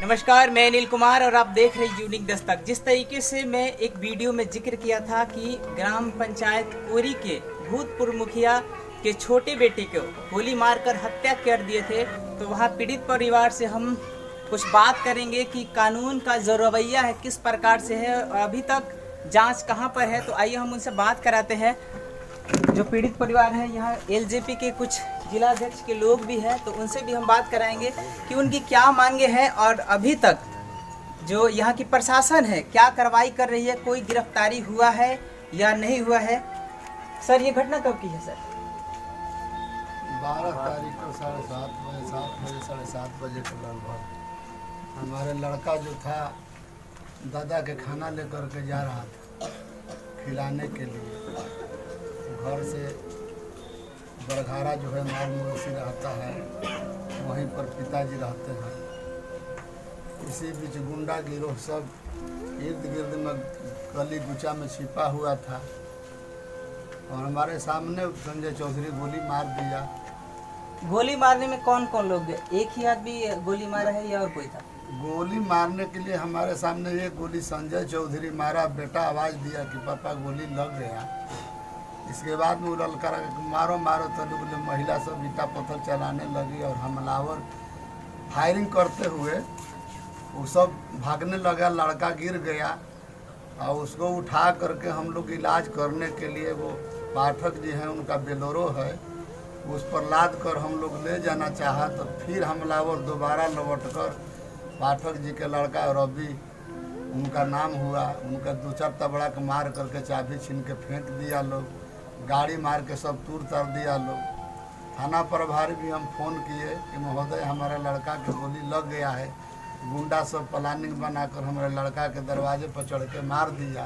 नमस्कार, मैं अनिल कुमार और आप देख रहे हैं यूनिक दस्तक। जिस तरीके से मैं एक वीडियो में जिक्र किया था कि ग्राम पंचायत कोरी के भूतपूर्व मुखिया के छोटे बेटे को गोली मारकर हत्या कर दिए थे, तो वहां पीड़ित परिवार से हम कुछ बात करेंगे कि कानून का जो रवैया है किस प्रकार से है और अभी तक जांच कहां पर है। तो आइए हम उनसे बात कराते हैं। जो पीड़ित परिवार है, यहाँ एलजेपी के कुछ जिलाध्यक्ष के लोग भी हैं, तो उनसे भी हम बात कराएंगे कि उनकी क्या मांगे हैं और अभी तक जो यहाँ की प्रशासन है क्या कार्रवाई कर रही है, कोई गिरफ्तारी हुआ है या नहीं हुआ है। सर, ये घटना कब की है सर? 12 तारीख को 7:30 बजे के लगभग हमारे लड़का जो था दादा के खाना लेकर के जा रहा था खिलाने के लिए। घर से बरघारा जो है माल मवेशी रहता है, वहीं पर पिताजी रहते हैं। इसी बीच गुंडा गिरोह सब इर्द गिर्द में गली गुचा में छिपा हुआ था और हमारे सामने संजय चौधरी गोली मार दिया। गोली मारने में कौन कौन लोग गए? एक ही आदमी गोली मारा है या और कोई था? गोली मारने के लिए हमारे सामने एक गोली संजय चौधरी मारा। बेटा आवाज़ दिया कि पापा गोली लग गया। इसके बाद में ललका मारो मारो तो लोग महिला सब ईटा पत्थर चलाने लगी और हमलावर फायरिंग करते हुए वो सब भागने लगा। लड़का गिर गया और उसको उठा करके हम लोग इलाज करने के लिए वो पाठक जी हैं, उनका बेलोरो है, उस पर लाद कर हम लोग ले जाना चाहा तो फिर हमलावर दोबारा लौट कर पाठक जी के लड़का रवि उनका नाम हुआ, उनका 2-4 तबड़ा के मार करके चाबी छीन के फेंक दिया लोग। गाड़ी मार के सब तूर तर दिया लोग। थाना प्रभारी भी हम फ़ोन किए कि महोदय हमारा लड़का के गोली लग गया है। गुंडा सब प्लानिंग बनाकर हमारे लड़का के दरवाजे पर चढ़ के मार दिया।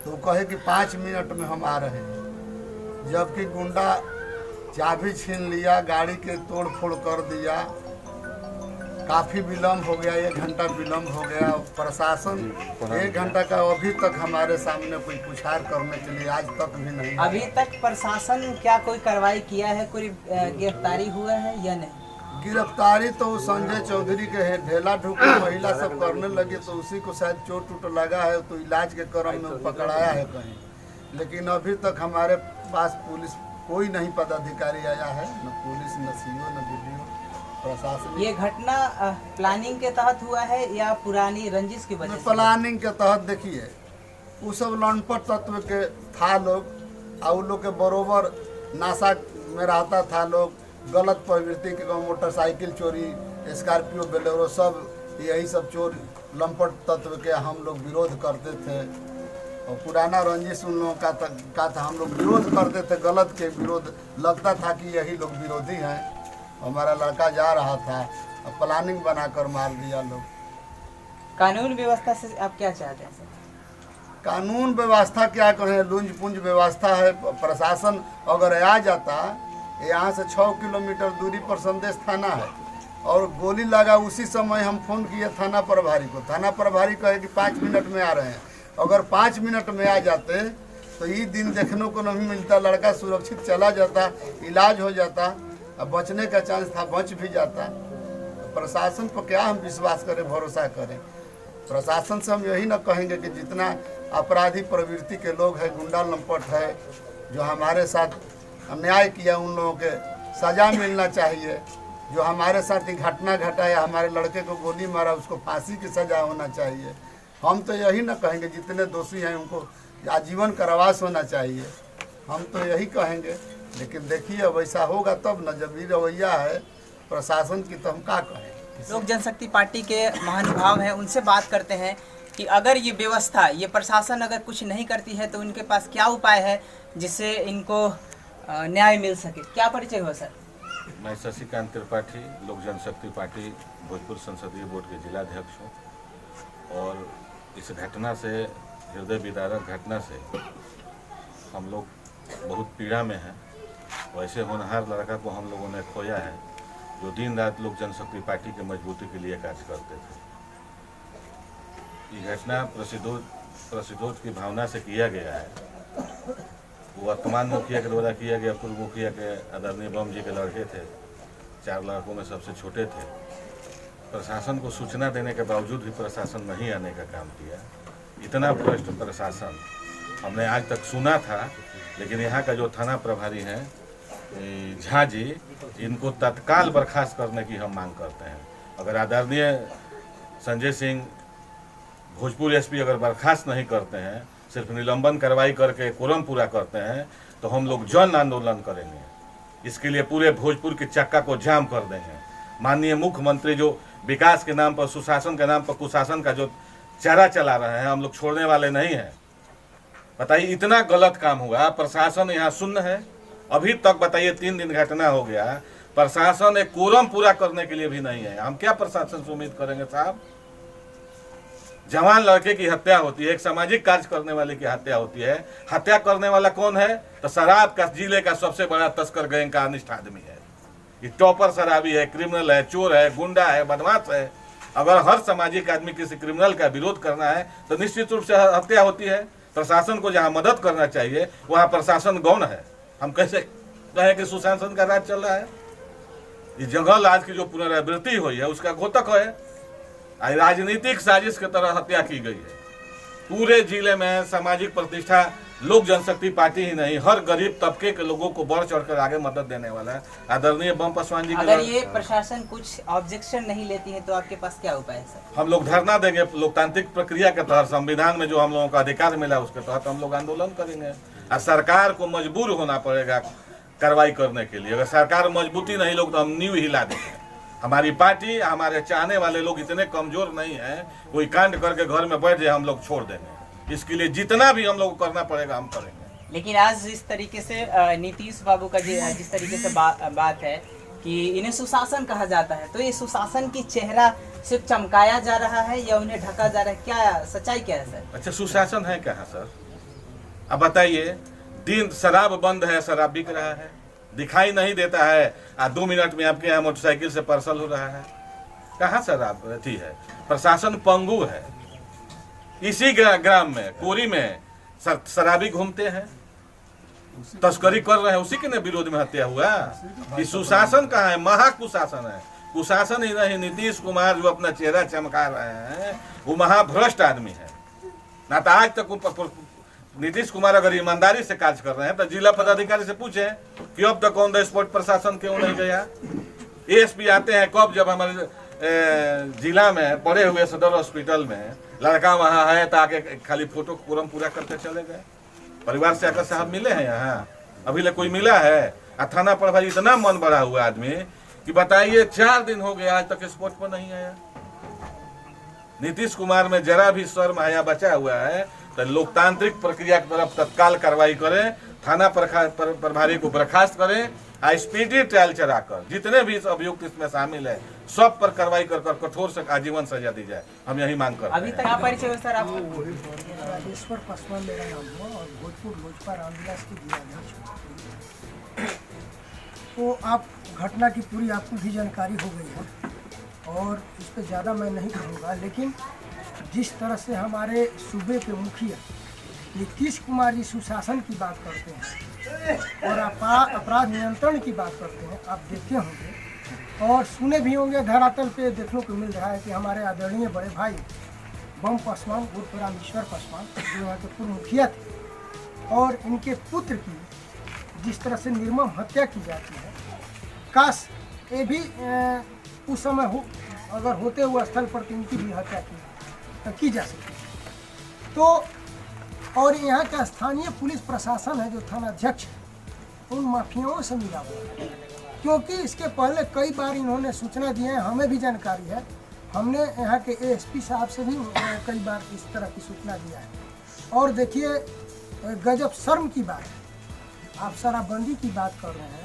तो कहे कि 5 मिनट में हम आ रहे हैं, जबकि गुंडा चाबी छीन लिया, गाड़ी के तोड़ फोड़ कर दिया। काफ़ी विलम्ब हो गया, 1 घंटा विलम्ब हो गया। प्रशासन 1 घंटा का अभी तक हमारे सामने कोई पुछार करने के लिए आज तक भी नहीं। अभी तक प्रशासन क्या कोई कार्रवाई किया है, कोई गिरफ्तारी हुआ है या नहीं? गिरफ्तारी तो संजय चौधरी के है, ढेला ढुकी महिला सब करने लगे तो उसी को शायद चोट उट लगा है, तो इलाज के क्रम में पकड़ाया है कहीं। लेकिन अभी तक हमारे पास पुलिस कोई नहीं पदाधिकारी आया है, न पुलिस न सीओ न बीडीओ प्रशासन। ये घटना प्लानिंग के तहत हुआ है या पुरानी रंजिश की वजह से? प्लानिंग के तहत देखिए, वो सब लंपट तत्व के था लोग और लोग के बरोबर नाशा में रहता था लोग। गलत प्रवृत्ति के मोटरसाइकिल चोरी, स्कॉर्पियो, बोलेरो सब यही सब चोर लंपट तत्व के हम लोग विरोध करते थे। और पुराना रंजिश उन लोगों का था, हम लोग विरोध करते थे। गलत के विरोध लगता था कि यही लोग विरोधी हैं। हमारा लड़का जा रहा था और प्लानिंग बनाकर मार दिया लोग। कानून व्यवस्था से आप क्या चाहते हैं सर? कानून व्यवस्था क्या कहें, लुंज पुंज व्यवस्था है। प्रशासन अगर आ जाता, यहाँ से 6 किलोमीटर दूरी पर संदेश थाना है और गोली लगा, उसी समय हम फ़ोन किए थाना प्रभारी को। थाना प्रभारी कहे कि 5 मिनट में आ रहे हैं। अगर 5 मिनट में आ जाते तो ये दिन देखने को नहीं मिलता। लड़का सुरक्षित चला जाता, इलाज हो जाता, अब बचने का चांस था, बच भी जाता। प्रशासन पर क्या हम विश्वास करें, भरोसा करें? प्रशासन से हम यही ना कहेंगे कि जितना अपराधी प्रवृत्ति के लोग हैं, गुंडा लंपट है, जो हमारे साथ अन्याय किया, उन लोगों के सज़ा मिलना चाहिए। जो हमारे साथ ही घटना घटाया, हमारे लड़के को गोली मारा, उसको फांसी की सज़ा होना चाहिए। हम तो यही ना कहेंगे, जितने दोषी हैं उनको आजीवन कारावास होना चाहिए, हम तो यही कहेंगे। लेकिन देखिए अब ऐसा होगा तब न, जब ये रवैया है प्रशासन की तो हम क्या कहें। लोक जनशक्ति पार्टी के महानुभाव हैं, उनसे बात करते हैं कि अगर ये व्यवस्था, ये प्रशासन अगर कुछ नहीं करती है तो उनके पास क्या उपाय है जिससे इनको न्याय मिल सके। क्या परिचय हो सर? मैं शशिकांत त्रिपाठी, लोक जनशक्ति पार्टी भोजपुर संसदीय बोर्ड के जिलाध्यक्ष हूँ। और इस घटना से, हृदय विदारक घटना से हम लोग बहुत पीड़ा में हैं। वैसे होनहार लड़का को हम लोगों ने खोया है, जो दिन रात लोक जनशक्ति पार्टी के मजबूती के लिए कार्य करते थे। ये घटना प्रतिशोध की भावना से किया गया है। वो वर्तमान मुखिया के द्वारा किया गया। पूर्व मुखिया के आदरणीय बम जी के लड़के थे, 4 लड़कों में सबसे छोटे थे। प्रशासन को सूचना देने के बावजूद भी प्रशासन नहीं आने का काम किया। इतना भ्रष्ट प्रशासन हमने आज तक सुना था, लेकिन यहाँ का जो थाना प्रभारी हैं झा जी, इनको तत्काल बर्खास्त करने की हम मांग करते हैं। अगर आदरणीय संजय सिंह भोजपुर एसपी अगर बर्खास्त नहीं करते हैं, सिर्फ निलंबन कार्रवाई करके कोरम पूरा करते हैं, तो हम लोग जन आंदोलन करेंगे। इसके लिए पूरे भोजपुर की चक्का को जाम कर देंगे। माननीय मुख्यमंत्री जो विकास के नाम पर, सुशासन के नाम पर कुशासन का जो चारा चला रहे हैं, हम लोग छोड़ने वाले नहीं हैं। बताइए, इतना गलत काम हुआ, प्रशासन यहाँ शून्य है अभी तक। बताइए, 3 दिन घटना हो गया, प्रशासन एक कोरम पूरा करने के लिए भी नहीं है। हम क्या प्रशासन से उम्मीद करेंगे साहब? जवान लड़के की हत्या होती है, एक सामाजिक कार्य करने वाले की हत्या होती है। हत्या करने वाला कौन है? तो शराब का जिले का सबसे बड़ा तस्कर गैंग का अनिष्ट आदमी है। ये टॉपर शराबी है, क्रिमिनल है, चोर है, गुंडा है, बदमाश है। अगर हर सामाजिक आदमी किसी क्रिमिनल का विरोध करना है तो निश्चित रूप से हत्या होती है। प्रशासन को जहाँ मदद करना चाहिए वहाँ प्रशासन गौण है। हम कैसे कहें कि सुशासन का राज चल रहा है? ये जंगल राज की जो पुनरावृत्ति हुई है उसका घोतक है। राजनीतिक साजिश की तरह हत्या की गई है। पूरे जिले में सामाजिक प्रतिष्ठा लोक जनशक्ति पार्टी ही नहीं, हर गरीब तबके के लोगों को बढ़ चढ़कर आगे मदद देने वाला है आदरणीय बम पासवान जी। अगर ये प्रशासन कुछ ऑब्जेक्शन नहीं लेती है तो आपके पास क्या उपाय है सर? हम लोग धरना देंगे। लोकतांत्रिक प्रक्रिया के तहत, संविधान में जो हम लोगों का अधिकार मिला उसके तहत हम लोग आंदोलन करेंगे। और सरकार को मजबूर होना पड़ेगा कार्रवाई करने के लिए। अगर सरकार मजबूती नहीं लोग तो हम नींव हिला देंगे। हमारी पार्टी, हमारे चाहने वाले लोग इतने कमजोर नहीं हैं, कोई कांड करके घर में बैठ जाए हम लोग छोड़ देंगे। इसके लिए जितना भी हम लोग करना पड़ेगा हम करेंगे। लेकिन आज जिस तरीके से नीतीश बाबू का जिस तरीके से बात है कि इन्हें सुशासन कहा जाता है, तो ये सुशासन की चेहरा सिर्फ चमकाया जा रहा है या उन्हें ढका जा रहा है? क्या सच्चाई क्या है सर? अच्छा, सुशासन है कहाँ सर? अब बताइए, दिन शराब बंद है, शराब बिक रहा है, दिखाई नहीं देता है। 2 मिनट में आपके यहाँ मोटरसाइकिल से पार्सल हो रहा है। कहाँ शराब अथी है? प्रशासन पंगु है। इसी ग्राम में, कोरी में शराबी घूमते हैं, तस्करी कर रहे हैं, उसी के विरोध में हत्या हुआ। ये सुशासन कहाँ है? महाकुशासन है। कुशासन ही नहीं, नीतीश कुमार जो अपना चेहरा चमका रहे हैं वो महाभ्रष्ट आदमी है। ना तो आज तक नीतीश कुमार अगर ईमानदारी से कार्य कर रहे हैं तो जिला पदाधिकारी से पूछे कि अब तक ऑन द स्पॉट प्रशासन क्यों नहीं गया? एएसपी आते हैं कब? जब हमारे जिला में पड़े हुए सदर हॉस्पिटल में लड़का वहाँ है तो आके खाली फोटो कोरम पूरा करते चले गए। परिवार से आकर साहब मिले हैं यहाँ? अभी ले कोई मिला है? थाना प्रभारी इतना मन बढ़ा हुआ आदमी कि बताइए 4 दिन हो गया आज तक स्पॉट पर नहीं आया। नीतीश कुमार में जरा भी शर्म हया बचा हुआ है तो लोकतांत्रिक प्रक्रिया की तरफ तत्काल कार्रवाई करें, थाना प्रभारी को बर्खास्त करें, स्पीडी ट्रायल चलाकर जितने भी अभियुक्त इसमें शामिल है सब पर कार्रवाई कर कठोर से आजीवन सजा दी जाए। हम यही मांग करते हैं। अभी तक क्या परिचय है सर आपको? राजेश्वर पासवान मेरा नाम है और भोजपुर लोजपा रामविलास की जिलाध्यक्ष। तो आप घटना की पूरी आपको भी जानकारी हो गई है और इस पर ज़्यादा मैं नहीं कहूँगा, लेकिन जिस तरह से हमारे सूबे के मुखिया नीतीश कुमार जी सुशासन की बात करते हैं और अपराध नियंत्रण की बात करते हैं, आप देखे होंगे और सुने भी होंगे, धरातल पे देखने को मिल रहा है कि हमारे आदरणीय बड़े भाई बम पासवान उर्फ रामेश्वर पासवान जो यहाँ के पूर्व मुखिया थे और इनके पुत्र की जिस तरह से निर्मम हत्या की जाती है, काश ये भी उस समय अगर होते हुए स्थल पर इनकी भी हत्या की जा सकती। तो और यहाँ का स्थानीय पुलिस प्रशासन है जो थानाध्यक्ष उन माफियाओं से मिला हुआ है, क्योंकि इसके पहले कई बार इन्होंने सूचना दी है, हमें भी जानकारी है, हमने यहाँ के एएसपी साहब से भी कई बार इस तरह की सूचना दिया है। और देखिए गजब शर्म की बात है, आप शराबबंदी की बात कर रहे हैं।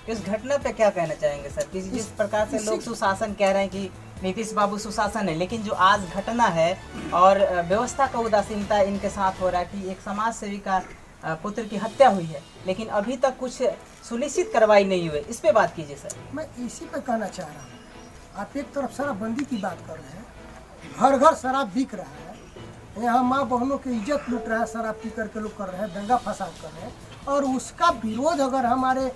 इस घटना पे क्या कहना चाहेंगे सर? कि जिस प्रकार से लोग सुशासन कह रहे हैं कि नीतीश बाबू सुशासन है, लेकिन जो आज घटना है और व्यवस्था का उदासीनता इनके साथ हो रहा है कि एक समाज सेवी का पुत्र की हत्या हुई है लेकिन अभी तक कुछ सुनिश्चित कार्रवाई नहीं हुई, इस पे बात कीजिए सर। मैं इसी पे कहना चाह रहा हूँ। आप एक तरफ शराबबंदी की बात कर रहे हैं, घर घर शराब बिक रहा है, यहाँ माँ बहनों की इज्जत लूट रहा है, शराब पी करके लोग कर रहे हैं, दंगा फसाद कर रहे हैं, और उसका विरोध अगर हमारे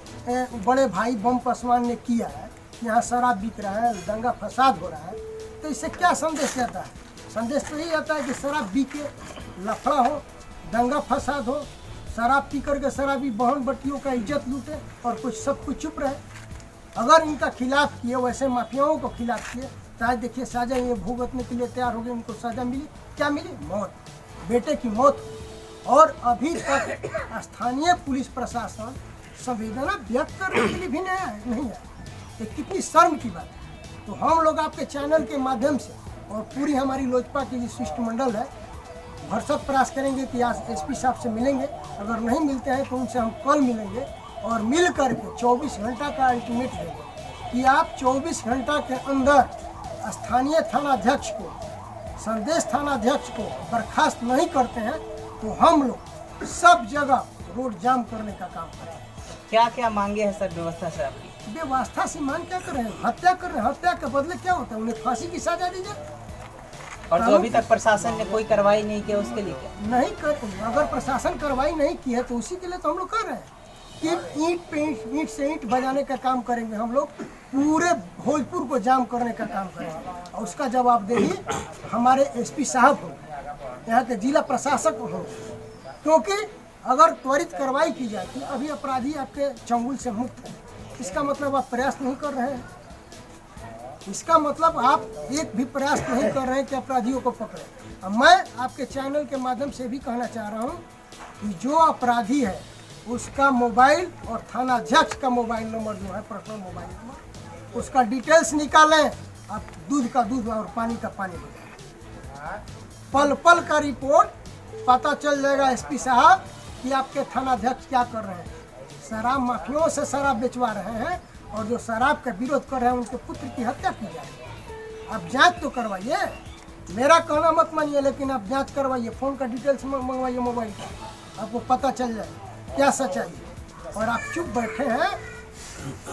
बड़े भाई बम पासवान ने किया है कि यहाँ शराब बिक रहा है, दंगा फसाद हो रहा है, तो इससे क्या संदेश जाता है? संदेश तो यही आता है कि शराब बिके, लफड़ा हो, दंगा फसाद हो, शराब पी करके शराबी बहन बटियों का इज्जत लूटे और कुछ सब कुछ चुप रहे। अगर इनका खिलाफ किए, वैसे माफियाओं को खिलाफ किए, तो आज देखिए सजा ये भुगतने के लिए तैयार हो गए। इनको सजा मिली, क्या मिली? मौत, बेटे की मौत। और अभी तक स्थानीय पुलिस प्रशासन संवेदना व्यक्त करने के लिए भी नहीं है। ये कितनी शर्म की बात है। तो हम लोग आपके चैनल के माध्यम से और पूरी हमारी लोजपा की जो शिष्टमंडल है, भरसक प्रयास करेंगे कि आज एसपी साहब से मिलेंगे। अगर नहीं मिलते हैं तो उनसे हम कल मिलेंगे और मिल करके 24 घंटा का अल्टीमेट देंगे कि आप 24 घंटा के अंदर स्थानीय थानाध्यक्ष को, संदेश थानाध्यक्ष को बर्खास्त नहीं करते हैं तो हम लोग सब जगह रोड जाम करने का काम करेंगे। क्या क्या मांगे हैं सर व्यवस्था से आपकी? व्यवस्था से मांग क्या कर रहे हैं? हत्या कर रहे हैं। हत्या के बदले क्या होता है? उन्हें फांसी की सजा दीजिए। और जो अभी तक प्रशासन ने कोई कार्रवाई नहीं की, उसके लिए क्या? नहीं कर, अगर प्रशासन कार्रवाई नहीं की है तो उसी के लिए तो हम लोग कर रहे हैं कि ईंट से ईंट बजाने का काम करेंगे। हम लोग पूरे भोजपुर को जाम करने का काम करेंगे और उसका जवाबदेही हमारे एसपी साहब हो, यहाँ के जिला प्रशासक हो। क्योंकि अगर त्वरित कार्रवाई की जाए तो अभी अपराधी आपके चंगुल से मुक्त है। इसका मतलब आप प्रयास नहीं कर रहे हैं। इसका मतलब आप एक भी प्रयास नहीं कर रहे हैं कि अपराधियों को पकड़े। अब मैं आपके चैनल के माध्यम से भी कहना चाह रहा हूँ कि जो अपराधी है उसका मोबाइल और थानाध्यक्ष का मोबाइल नंबर जो है, पर्सनल मोबाइल नंबर, उसका डिटेल्स निकालें। आप दूध का दूध और पानी का पानी हो जाए। पल पल का रिपोर्ट पता चल जाएगा एसपी साहब कि आपके थानाध्यक्ष क्या कर रहे हैं। शराब माफियाओं से शराब बेचवा रहे हैं और जो शराब का विरोध कर रहे हैं उनके पुत्र की हत्या की जाए। आप जांच तो करवाइए, मेरा कहना मत मानिए, लेकिन आप जांच करवाइए। फ़ोन का डिटेल्स मंगवाइए मोबाइल का, आपको पता चल जाए क्या सच्चाई है। और आप चुप बैठे हैं।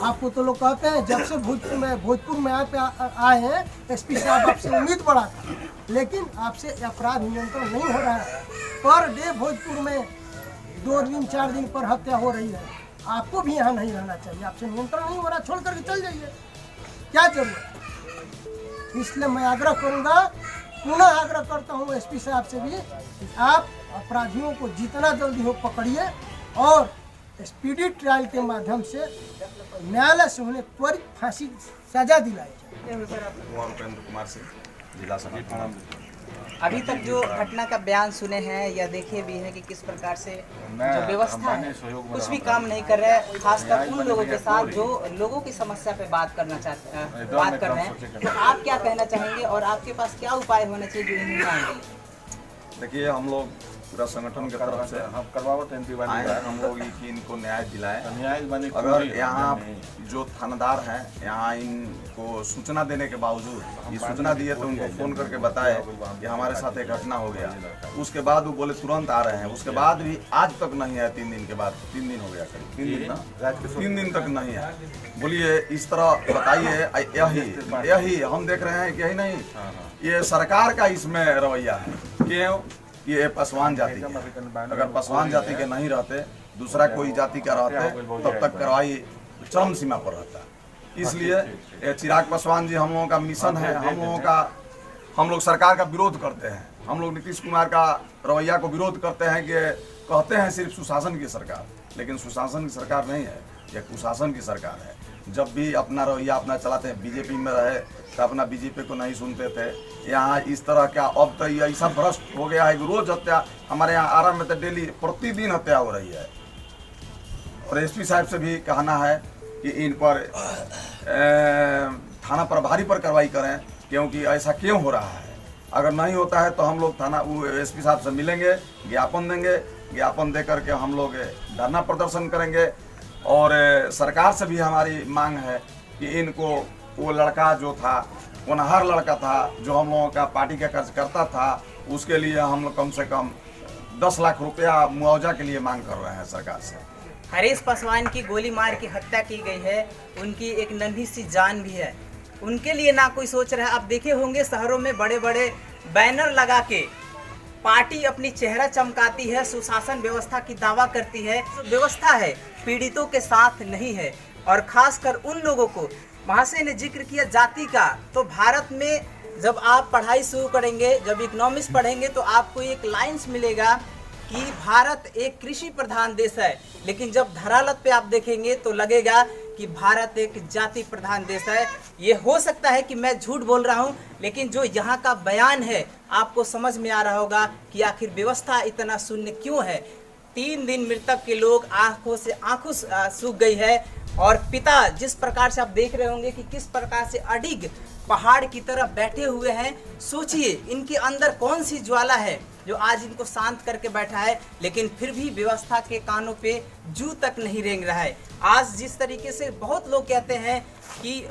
आपको तो लोग कहते हैं जब से भोजपुर में आए हैं एसपी साहब, आपसे उम्मीद बढ़ा था, लेकिन आपसे अपराध नियंत्रण नहीं हो रहा है। पर डे भोजपुर में 2 दिन 4 दिन पर हत्या हो रही है। आपको भी यहाँ नहीं रहना चाहिए। आपसे नियंत्रण नहीं हो रहा, छोड़ करके चल जाइए, क्या जरूरत। इसलिए मैं आग्रह करूँगा, पुनः आग्रह करता हूँ एसपी साहब से भी कि आप अपराधियों को जितना जल्दी हो पकड़िए और स्पीडी ट्रायल के माध्यम से न्यायालय से उन्हें त्वरित फांसी सजा दिलाई जाए। उपेंद्र कुमार सिंह, जिला संगठन। अभी तक जो घटना का बयान सुने हैं या देखे भी हैं कि किस प्रकार से जो व्यवस्था है कुछ भी काम नहीं कर रहे हैं, खासकर उन लोगों के साथ जो लोगों की समस्या पे बात कर रहे हैं, तो आप क्या कहना चाहेंगे और आपके पास क्या उपाय होने चाहिए जो इन्हें मांगे? देखिए, हम लोग पूरा संगठन के तरफ से हम करवावत आए हैं। हम लोग कि इनको न्याय दिलाएं। न्याय बने। अगर यहाँ जो थानेदार हैं, यहाँ इनको सूचना देने के बावजूद, ये सूचना दिए तो उनको फ़ोन करके बताए कि हमारे साथ एक घटना हो गया। उसके बाद वो बोले तुरंत आ रहे हैं। उसके बाद भी आज तक नहीं आए। 3 दिन के बाद, 3 दिन हो गया करीब, 3 दिन ना, 3 दिन तक नहीं आए। बोलिए इस तरह बताइए। यही हम देख रहे हैं कि यही नहीं, ये सरकार का इसमें रवैया है। क्यों? ये पासवान जाति के, अगर पासवान जाति के नहीं रहते, दूसरा कोई जाति का रहते, तब तक कार्रवाई चरम सीमा पर रहता। इसलिए चिराग पासवान जी, हम लोगों का मिशन है, हम लोग सरकार का विरोध करते हैं। हम लोग नीतीश कुमार का रवैया को विरोध करते हैं कि कहते हैं सिर्फ सुशासन की सरकार, लेकिन सुशासन की सरकार नहीं है, यह कुशासन की सरकार है। जब भी अपना रवैया अपना चलाते हैं, बीजेपी में रहे तो अपना बीजेपी को नहीं सुनते थे। यहाँ इस तरह का अब तो ये ऐसा भ्रष्ट हो गया है कि रोज हत्या। हमारे यहाँ आरा में तो डेली प्रतिदिन हत्या हो रही है। और एसपी साहब से भी कहना है कि इन पर थाना प्रभारी पर कार्रवाई करें, क्योंकि ऐसा क्यों हो रहा है। अगर नहीं होता है तो हम लोग थाना एसपी साहब से मिलेंगे, ज्ञापन देंगे। ज्ञापन दे करके हम लोग धरना प्रदर्शन करेंगे। और सरकार से भी हमारी मांग है कि इनको, वो लड़का जो था, होनहार लड़का था, जो हम लोगों का पार्टी का कार्यकर्ता था, उसके लिए हम लोग कम से कम 10 लाख रुपया मुआवजा के लिए मांग कर रहे हैं सरकार से। हरीश पासवान की गोली मार की हत्या की गई है, उनकी एक नन्ही सी जान भी है, उनके लिए ना कोई सोच रहा है। आप देखे होंगे शहरों में बड़े बड़े बैनर लगा के पार्टी अपनी चेहरा चमकाती है, सुशासन व्यवस्था की दावा करती है। व्यवस्था है, पीड़ितों के साथ नहीं है। और खासकर उन लोगों को महाशय ने जिक्र किया जाति का, तो भारत में जब आप पढ़ाई शुरू करेंगे, जब इकोनॉमिक्स पढ़ेंगे, तो आपको एक लाइन्स मिलेगा कि भारत एक कृषि प्रधान देश है, लेकिन जब धरातल पे आप देखेंगे तो लगेगा कि भारत एक जाति प्रधान देश है। ये हो सकता है कि मैं झूठ बोल रहा हूँ, लेकिन जो यहाँ का बयान है आपको समझ में आ रहा होगा कि आखिर व्यवस्था इतना शून्य क्यों है। 3 दिन मृतक के लोग आंखों से आंखों सूख गई है, और पिता जिस प्रकार से आप देख रहे होंगे कि किस प्रकार से अडिग पहाड़ की तरह बैठे हुए हैं। सोचिए इनके अंदर कौन सी ज्वाला है जो आज इनको शांत करके बैठा है, लेकिन फिर भी व्यवस्था के कानों पे जू तक नहीं रेंग रहा है। आज जिस तरीके से बहुत लोग कहते हैं कि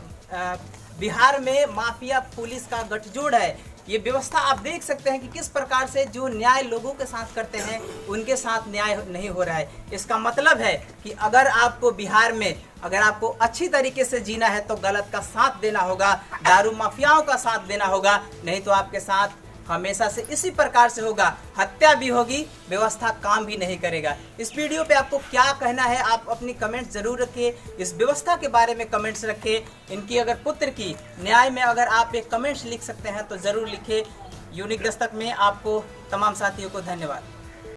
बिहार में माफिया पुलिस का गठजोड़ है, ये व्यवस्था आप देख सकते हैं कि किस प्रकार से जो न्याय लोगों के साथ करते हैं उनके साथ न्याय नहीं हो रहा है। इसका मतलब है कि अगर आपको बिहार में अगर आपको अच्छी तरीके से जीना है तो गलत का साथ देना होगा, दारू माफियाओं का साथ देना होगा, नहीं तो आपके साथ हमेशा से इसी प्रकार से होगा, हत्या भी होगी, व्यवस्था काम भी नहीं करेगा। इस वीडियो पे आपको क्या कहना है, आप अपनी कमेंट जरूर रखें। इस व्यवस्था के बारे में कमेंट्स रखें। इनकी अगर पुत्र की न्याय में अगर आप एक कमेंट्स लिख सकते हैं तो ज़रूर लिखें। यूनिक दस्तक में आपको तमाम साथियों को धन्यवाद।